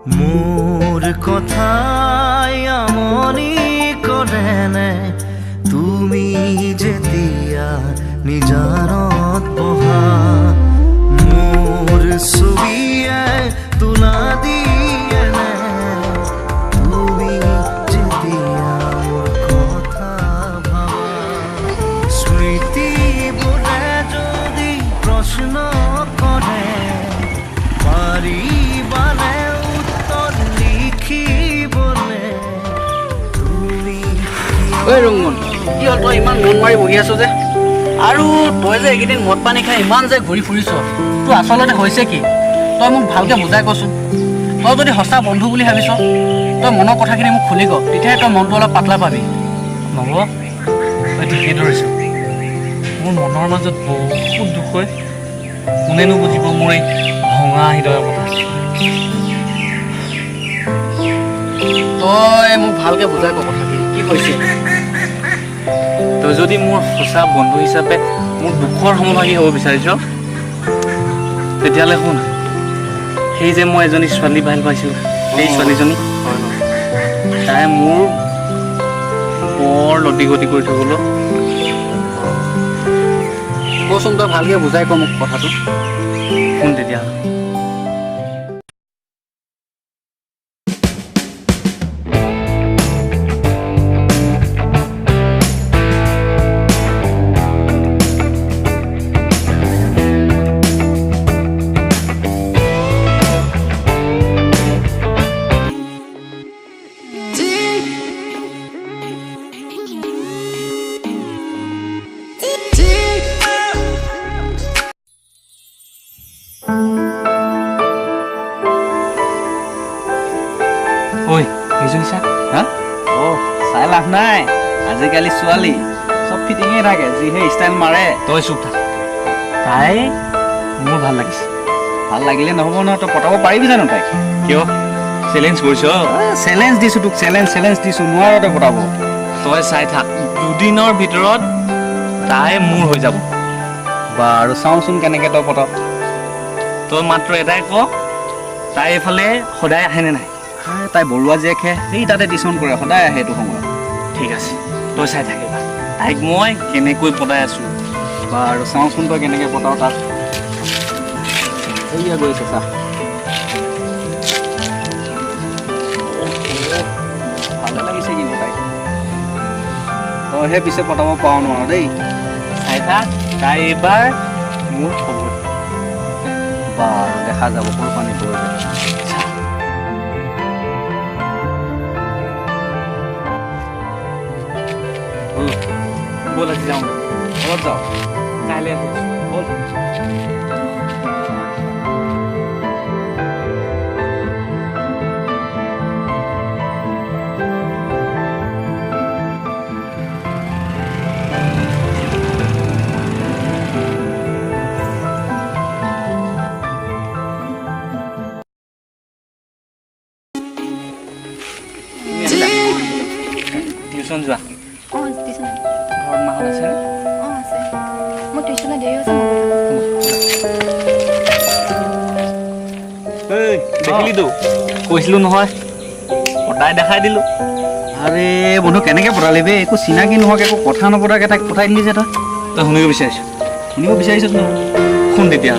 মোৰ কথাই আমনি কৰেনে তুমি যেতিয়া নিজানত বহা মোর ছবিয়ে তোলা দিয়ে নে তুমি যেতিয়া মোর কথা ভাবা স্মৃতি বোলে যদি প্রশ্ন করে পাৰিবানে উত্তৰ লিখিবলে তুমি ঐ ৰংমন কি হ'ল তই ইমান মন মাৰি বহি আছ যে আৰু তই যে এইকেইদিন মদ পানী খাই ইমান যে ঘূৰি ফুৰিছ তোৰ আচলতে হৈছে কি তই মোক ভালকৈ বুজাই কচোন তই যদি সঁচা বন্ধু বুলি ভাবিছ তই মনৰ কথাখিনি মোক খুলি ক তেতিয়াহে তই মনটো অলপ পাতলা পাবি নব তই ঠিকেই ধৰিছ মোৰ মনৰ মাজত বহুত দুখ হয় কোনেনো বুজিব মোৰ এই ভঙা হৃদয়ৰ কথা তই মোক ভালকৈ বুজাই ক কথাখিনি কি হৈছে তই যদি মোৰ সঁচা বন্ধু হিচাপে মোৰ দুখৰ সমভাগী হ'ব বিচাৰিছ তেতিয়াহ'লে শুন সেই যে মই এজনী ছোৱালী ভাল পাইছিলোঁ সেই ছোৱালীজনী তাই মোৰ বৰ লটি গতি কৰি থ'বলৈ কচোন তই ভালকৈ বুজাই ক মোক কথাটো শুন তেতিয়াহ'লে ঐ সেইজনী চা হা অঁ চাই লাভ নাই আজিকালি ছোৱালী চব ফিটিঙেই থাকে যিহে ষ্টাইল মাৰে তই চুপ থাক তাই মোৰ ভাল লাগিছে ভাল লাগিলে নহ'ব নহয় তই পটাব পাৰিবি জানো তাইক কিয় চেলেঞ্জ কৰিছ চেলেঞ্জ দিছোঁ তোক চেলেঞ্জ দিছোঁ নোৱাৰ তই পটাব তই চাই থাক দুদিনৰ ভিতৰত তাই মোৰ হৈ যাব বাৰু চাওঁচোন কেনেকৈ তই পটাৱ তই মাত্ৰ এটাই ক তাই এইফালে সদায় আহেনে নাই তাই বৰুৱা জীয়েকহে সেই তাতে টিউশ্যন কৰে সদায় আহে এইটো সময়ত ঠিক আছে তই চাই থাকিবা তাইক মই কেনেকৈ পতাই আছোঁ বাৰু চাওঁচোন তই কেনেকৈ পটাৱ তাক এইয়া গৈছে চা ভালে লাগিছে কিন্তু তাইক তইহে পিছে পটাব পাৰ নোৱাৰ দেই চাই থাক তাই এইবাৰ মোৰ খবৰ বাৰু দেখা যাব সৰু পানী পৰিব ব'ল আজি যাওঁ ঘৰত যাওঁ কাইলৈ ব'ল টিউশ্যন যোৱা অঁ টিউশ্যন ঘৰত মাহঁত আছেনে অঁ আছে মোৰ টিউশ্যনত দেৰি হৈছে এই দেখিলিতো কৈছিলোঁ নহয় পতাই দেখাই দিলোঁ আৰে বন্ধু কেনেকৈ পঠালি বে একো চিনাকি নোহোৱাকৈ একো কথা নপতাকৈ তাক পঠাই দিলি যে তই শুনিব বিচাৰিছ শুনিব বিচাৰিছ ন শুন তেতিয়া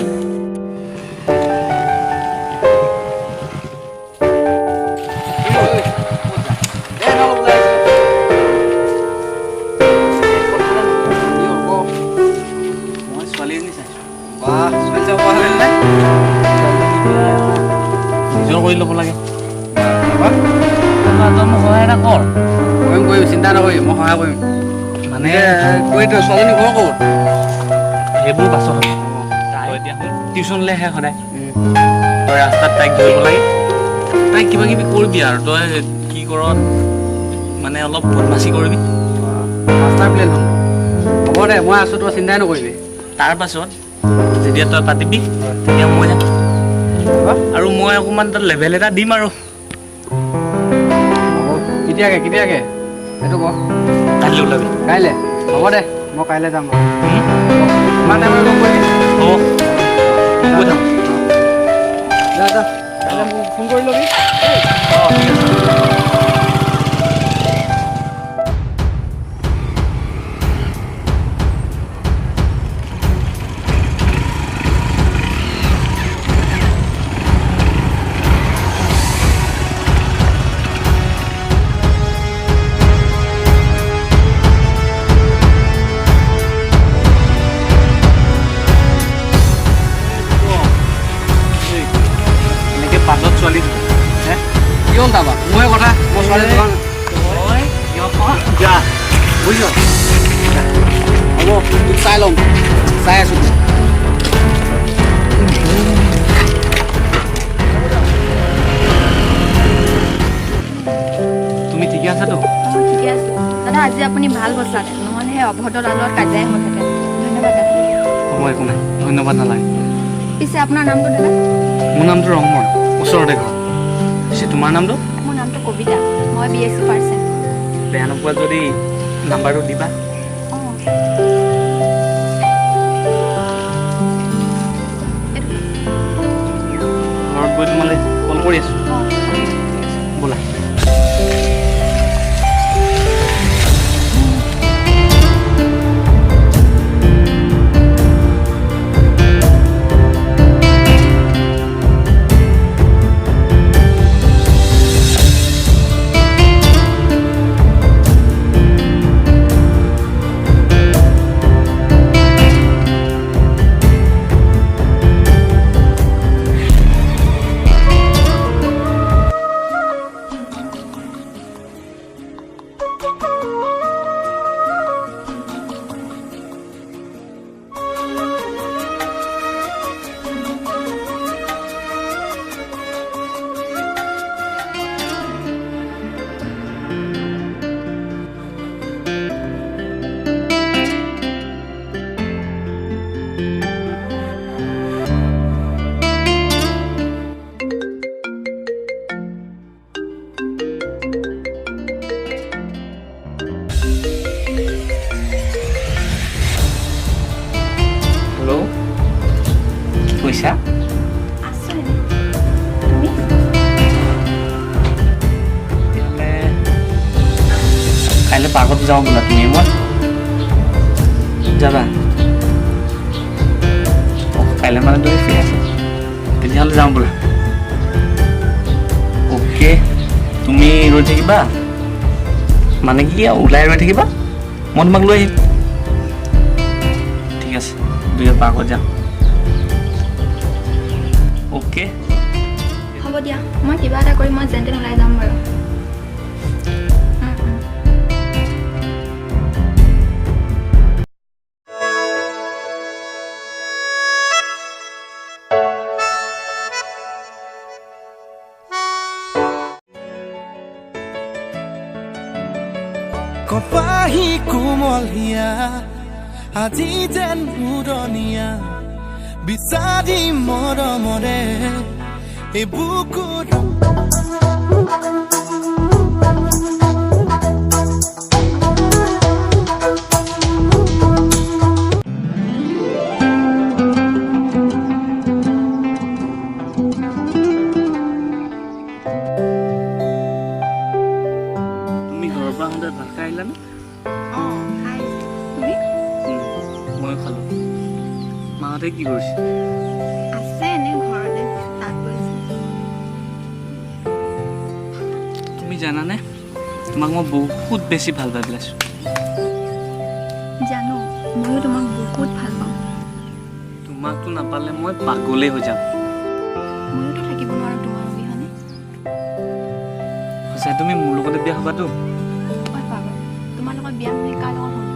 মই ছোৱালীজনী চাইছোঁ বাহ ছোৱালী চাব পৰা হ'লে নাই নিজৰ কৰি ল'ব লাগে তই মোক সহায় এটা কৰ কৰিম চিন্তা নকৰিম মই সহায় কৰিম মানে কৈ তই ছোৱালীজনী ঘৰ ক'ত সেইবোৰ পাছত হ'ব তই এতিয়া টিউশ্যনলৈ আহে সদায় তই ৰাস্তাত তাইক ধৰিব লাগে তাইক কিবা কিবি কৰিবি আৰু তই কি কৰ মানে অলপ বদমাচি কৰিবি মাষ্টাৰ প্লেন হ'ব দে মই আছোঁ তই চিন্তাই নকৰিবি তাৰ পাছত যেতিয়া তই পাতিবি তেতিয়া মই যাম আৰু মই অকণমান তাত লেভেল এটা দিম আৰু কেতিয়াকৈ সেইটো ক কাইলৈ ওলাবি কাইলৈ হ'ব দে মই কাইলৈ যাম কিমান টাইমত লগ কৰিবি হ'ব গৈ থাক যা কাইলৈ মোক ফোন কৰি ল'বি এনেকৈ পাছত ছোৱালী হে কিয় দাবা মই কথা মই ছোৱালী যোৱা যা বুজিছ হ'ব তোক চাই ল'ম চাই আছোঁ তুমি ঠিকে আছাতো অঁ ঠিকে আছে দাদা আজি আপুনি ভাল বচালে নহ'লে সেই অভদ্ৰ দাদৰ কাজিয়াই হ'লহেঁতেন ধন্যবাদ দাদা হ'ব একো নাই ধন্যবাদ নালাগে পিছে আপোনাৰ নামটো দাদা মোৰ নামটো ৰংমন ওচৰতে ঘৰ পিছে তোমাৰ নামটো মোৰ নামটো কবিতা মই BSc ফাৰ্ষ্ট ছেম বেয়া নোপোৱা যদি নাম্বাৰটো দিবা অঁ ঘৰত গৈ তোমালৈ কল কৰি আছোঁ অঁ ব'লা হেল্ল' কি কৈছা আছোঁ এনে তুমি তেতিয়াহ'লে কাইলৈ পাৰ্কত যাওঁ বোলা তুমি মই যাবা অঁ কাইলৈ মানে তুমি ফ্ৰী আছা তেতিয়াহ'লে যাওঁ বোলা অ'কে তুমি ৰৈ থাকিবা মানে কি ওলাই ৰৈ থাকিবা মই তোমাক লৈ আহিম ঠিক আছে দুয়োটা পাৰ্কত যাম অ'কে হ'ব দিয়া মই কিবা এটা কৰি মই যেন তেন ওলাই যাম বাৰু কপাহী কোমল হিয়া আজি যেন উৰণীয়া বিচাৰি মৰমৰে এই বুকুত তুমি ঘৰৰ পৰা আহোঁতে ভাত খাই আহিলানে অঁ খাই তুমি ময়ো খালোঁ মাহঁতে কি কৰিছে আছে এনে ঘৰতে তাত গৈছে তুমি জানানে তোমাক মই বহুত বেছি ভাল পাই পেলাইছোঁ জানো ময়ো তোমাক বহুত ভাল পাওঁ তোমাকতো নাপালে মই পাগলেই হৈ যাম ময়োতো থাকিব নোৱাৰোঁ তোমাৰ অবিহনে সঁচাই তুমি মোৰ লগতে বিয়া হ'বাতো মই পাগল তোমাৰ লগত বিয়া হ'লে কাৰ লগত হ'ম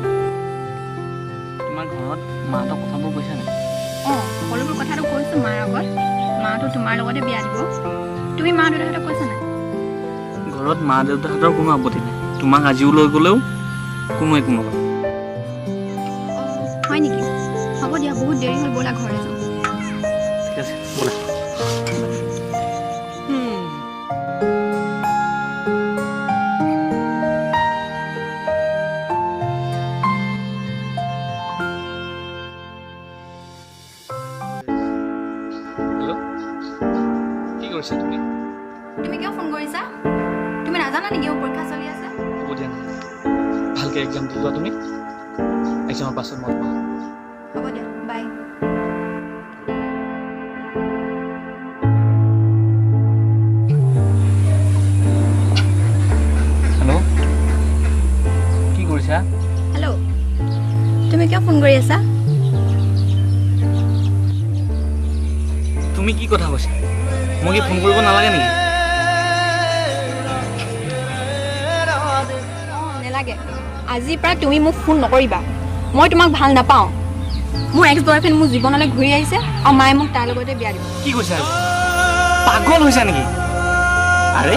তোমাৰ ঘৰত মাহঁতক কথাবোৰ কৈছা নাই অঁ সকলোবোৰ কথাটো কৈছোঁ মাৰ আগত মাটো তোমাৰ লগতে বিয়া দিব তুমি মা দেউতাহঁতক কৈছা নাই ঘৰত মা দেউতাহঁতৰ কোনো আপত্তি নাই তোমাক আজিও লৈ গ'লেও কোনো একো নকয় হয় নেকি হ'ব দিয়া বহুত দেৰি হ'ল ব'লা ঘৰলৈ যাওঁ ঠিক আছে ব'লা হেল্ল' কি কৰিছা তুমি তুমি কিয় ফোন কৰিছা? তুমি নাজানা নেকি মোৰ পৰীক্ষা চলি আছে? হ'ব দিয়া না ভালকৈ এক্সাম দি যোৱা তুমি এক্সামৰ পাছত মত পাওঁ হ'ব দিয়া, বাই। হেল্ল' কি কৰিছা হেল্ল', তুমি কিয় ফোন কৰি আছা? তুমি কি কথা কৈছা মই কি ফোন কৰিব নালাগে নেকি নেলাগে। আজিৰ পৰা তুমি মোক ফোন নকৰিবা। মই তোমাক ভাল নাপাওঁ। মোৰ এক্স বয়ফ্ৰেণ্ড মোৰ জীৱনলৈ ঘূৰি আহিছে আৰু মায়ে মোক তাৰ লগতে বিয়া দিব। কি কৈছা পাগল হৈছা নেকি আৰে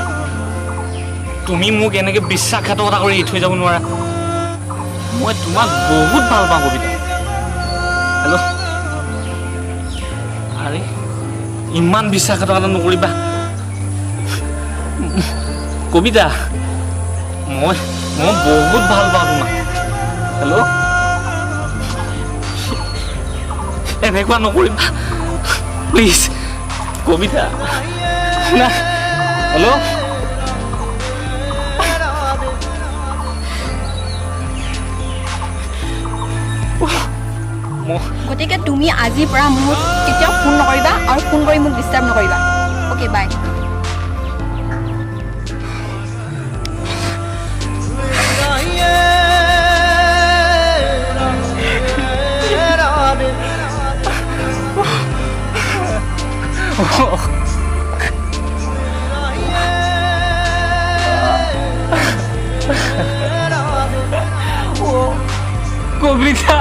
তুমি মোক এনেকৈ বিশ্বাসঘাতকতা কৰি এৰি থৈ যাব নোৱাৰা মই তোমাক বহুত ভাল পাওঁ কবিতা হেল্ল' আৰে ইমান বিশ্বাসঘাতকতা নকৰিবা কবিতা মই বহুত ভাল পাওঁ তোমাক হেল্ল' এনেকুৱা নকৰিবা প্লিজ কবিতা শুনা হেল্ল' গতিকে তুমি আজিৰ পৰা মোক কেতিয়াও ফোন নকৰিবা আৰু ফোন কৰি মোক ডিষ্টাৰ্ব নকৰিবা। অ'কে, বাই। কবিতা